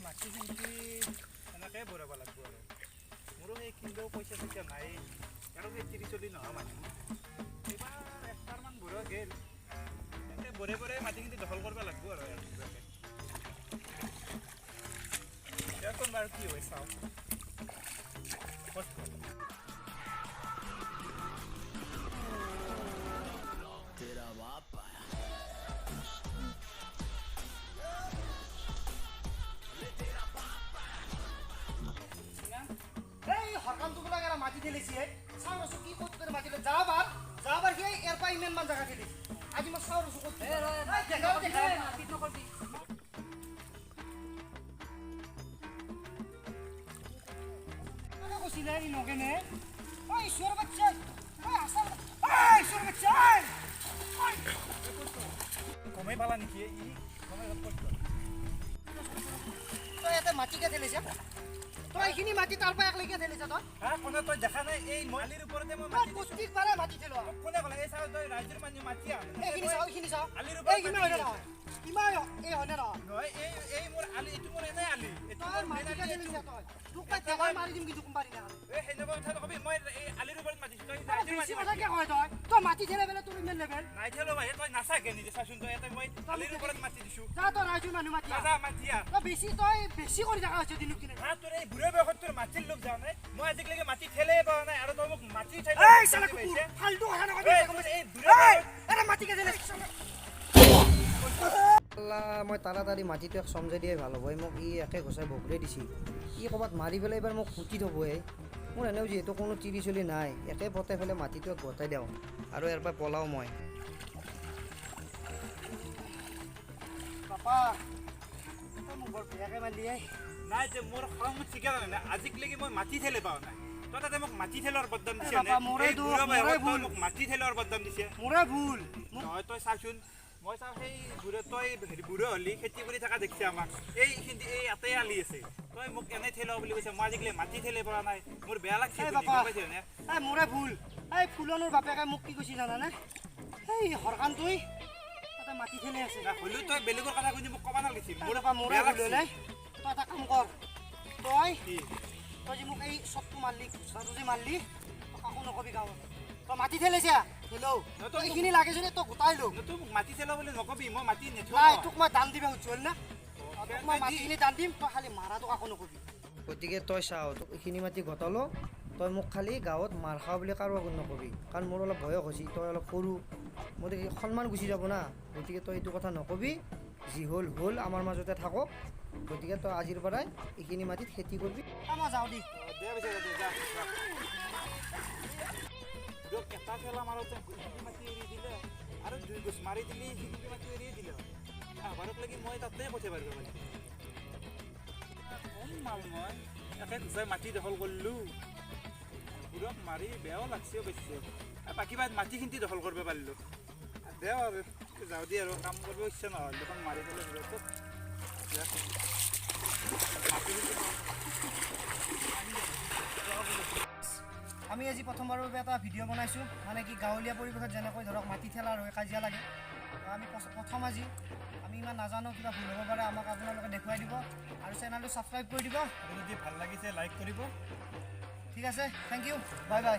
মাটি কিন্তু এনেকৈ ভৰাব লাগিব আৰু মোৰো সেই কিনিলেও পইচা চইচা নাই আৰু সেই 30-40 নহয় মানুহ এইবাৰ 1 মান ভৰোৱা গেল এনেকৈ ভৰে ভৰে মাটিখিনি দখল কৰিব লাগিব আৰু ইয়াৰচোন বাৰু কি হয় চাওঁ মাটি ঠেলিছে চাওঁ ৰচো কি ক'ত কৰি মাতিলে যাবাৰ সেই ইয়াৰ পৰা ইমানমান জেগা ঠেলিছে আজি মই চাওঁ ৰচো ক'ত কৈছিলে ই নগেনে ঐ ঈশ্বৰ বাচ্চা ঐ আছা ঐ ঈশ্বৰ বাচ্চা কমেই পালা নেকি ই কমেই তই ইয়াতে মাটিকে ঠেলিছে তই এইখিনি মাটি তাৰ পৰা একলৈকে ঠেলিছে তই হা কোনে তই দেখা নাই এই মালিৰ ওপৰতে মই মাটি প্ৰত্যেক বাৰে মাটি ঠেলো কোনে ক'লে এই চাও তই ৰাইজৰ মানুহ মাটি আ এইখিনি চাও আলিৰ ওপৰত এই কিমান হয় না কিমান এই হয় না নহয় এই মোৰ আলি এটো মোৰ এনে আলি এটো মোৰ মাটিকে ঠেলিছে তই তোক পাই টেকাৰ মাৰি দিম কিন্তু কোম্পানী না এই হেনেবা কথা নকবি মই এই আলিৰ ওপৰত মাটি তই ৰাইজৰ মাটি কথা কি হয় তই মাটি ঠেলে বেলে তোৰ ইমান লেভেল নাই ঠেলো ভাই তই নাচাকে নিজে চাচোন তই এটা মই আলিৰ ওপৰত মাটি দিছো যা তই ৰাইজৰ মানুহ মাটি যা মাটি আ তই বেছি কৰি থাকা হৈছে দিনক দিনে হা তোৰ এই বুঢ়া বয়সত তোৰ মাটিৰ লোক যাও নাই মই আজিলৈকে মাটি ঠেলে পাৱা নাই আৰু তই মোক মাটি ঠেলে এই সালা কুকুৰ ফালতু কথা নকবি এই বুঢ়া এৰা মাটিকে ঠেলে আল্লাহ মই তাড়াতাড়ি মাটিটো সমজাই দিয়াই ভাল হ'ব মোক ই একে ঘচাই বগৰাই দিছি ই ক'ৰবাত মাৰি পেলাই এবাৰ মোক ফুটি থ'বহে মোৰ এনেও যিহেতু কোনো 30-40 নাই একে পতাই পেলাই মাটিটো গতাই দিওঁ আৰু ইয়াৰ পৰা পলাও মই পাপা তই মোক বৰ বেয়াকৈ মাৰি দিয়ে নাই যে মোৰ খং ঠিকে জানে আজিলৈকে মই মাটি ঠেলে পাওঁ নাই তই তাতে মোক মাটি ঠেলৰ বদনাম দিছে মোক মাটি ঠেলৰ বদনাম দিছে মোৰে ভুল নহয় তই চাচোন মই চাওঁ সেই বুঢ়া তই বুঢ়া হ'লি খেতি কৰি থকা দেখিছে আমাক এইখিনি এই ইয়াতে আলি আছে তই মোক এনেই ঠেলাও বুলি কৈছে মই আজিকালি মাটি ঠেলে পৰা নাই মোৰ বেয়া লাগছে এই মোৰে ভুল এই ফুলনৰ বাপেকে মোক কি কৈছে জানানে এই হৰকান তুই তাতে মাটি ঠেলে আছে হ'লেও তই বেলেগৰ কথা কৈ মোক ক'বা নালাগিছিল মোৰে ভুল হ'লে তই এটা কাম কৰ তই যে মোক এই চবটো মাৰলি ঘোষাটো যে মাৰলি কাকো নকবি গাঁৱত তই মাটি ঠেলিছে হেল্ল' এইখিনি লাগে যদি তই গোটাই ল তোক মাটি ঠেলা বুলি নকবি মই মাটি নেথো নাই তোক মই দাম দিবা উজ্জ্বল না তোক মই মাটিখিনি দাম দিম তই খালি মাৰাটো কাকো নকবি গতিকে তই চাওঁ তোক এইখিনি মাটি গতালো তই মোক খালি গাঁৱত মাৰ খাওঁ বুলি কাৰো আগত নকবি কাৰণ মোৰ অলপ বয়স হৈছে তই অলপ সৰু মোৰ সন্মান গুচি যাব না গতিকে তই এইটো কথা নকবি যি হ'ল আমাৰ মাজতে থাকক গতিকে তই আজিৰ পৰাই এইখিনি মাটিত খেতি কৰিবি মই যাওঁ দি এটা ঠেলা মাৰোতে সেইখিনি মাটি এৰি দিলে আৰু 2 গোছ মাৰি দিলি সেইখিনি মাটি এৰি দিলে আবাৰক লাগি মই তাতে পঠিয়াব পাৰিব মানে কম মাল মই একে ঘুচাই মাটি দখল কৰিলোঁ বুঢ়াক মাৰি বেয়াও লাগছে অৱশ্যে বাকী মাটিখিনি দখল কৰিব পাৰিলোঁ বেয়া আৰু যাওঁ দি আৰু কাম কৰিব ইচ্ছা নহয় দুখন মাৰি পেলাই বুঢ়াটোক আমি আজি প্ৰথমবাৰৰ বাবে এটা ভিডিঅ' বনাইছোঁ মানে কি গাঁৱলীয়া পৰিৱেশত যেনেকৈ ধৰক মাটি ঠেলা আৰু কাজিয়া লাগে আমি প্ৰথম আজি আমি ইমান নাজানো কিবা ভুল হ'ব পাৰে আমাক আপোনালোকে দেখুৱাই দিব আৰু চেনেলটো ছাবস্ক্ৰাইব কৰি দিব যদি ভাল লাগিছে লাইক কৰিব ঠিক আছে থেংক ইউ বাই বাই